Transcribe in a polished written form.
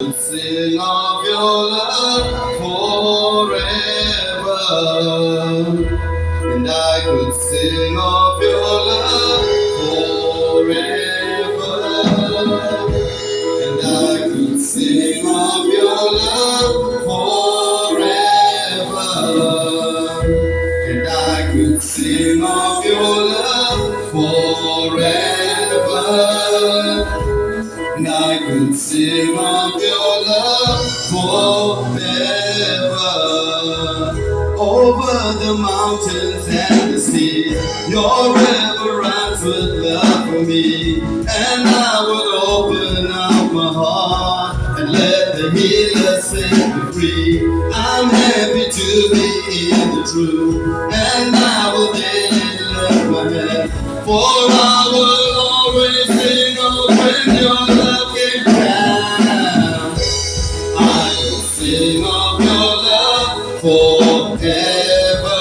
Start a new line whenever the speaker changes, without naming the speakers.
Sing of your love forever, and I could sing of your love forever, and I could sing of your love forever, and I could sing of your love forever. And I could sing of your love forever. Over the mountains and the sea, your river runs with love for me. And I would open up my heart and let the healer set me free. I'm happy to be in the truth, and I will daily lift my hand. For I will always sing of when your love came down. I will sing of your love forever.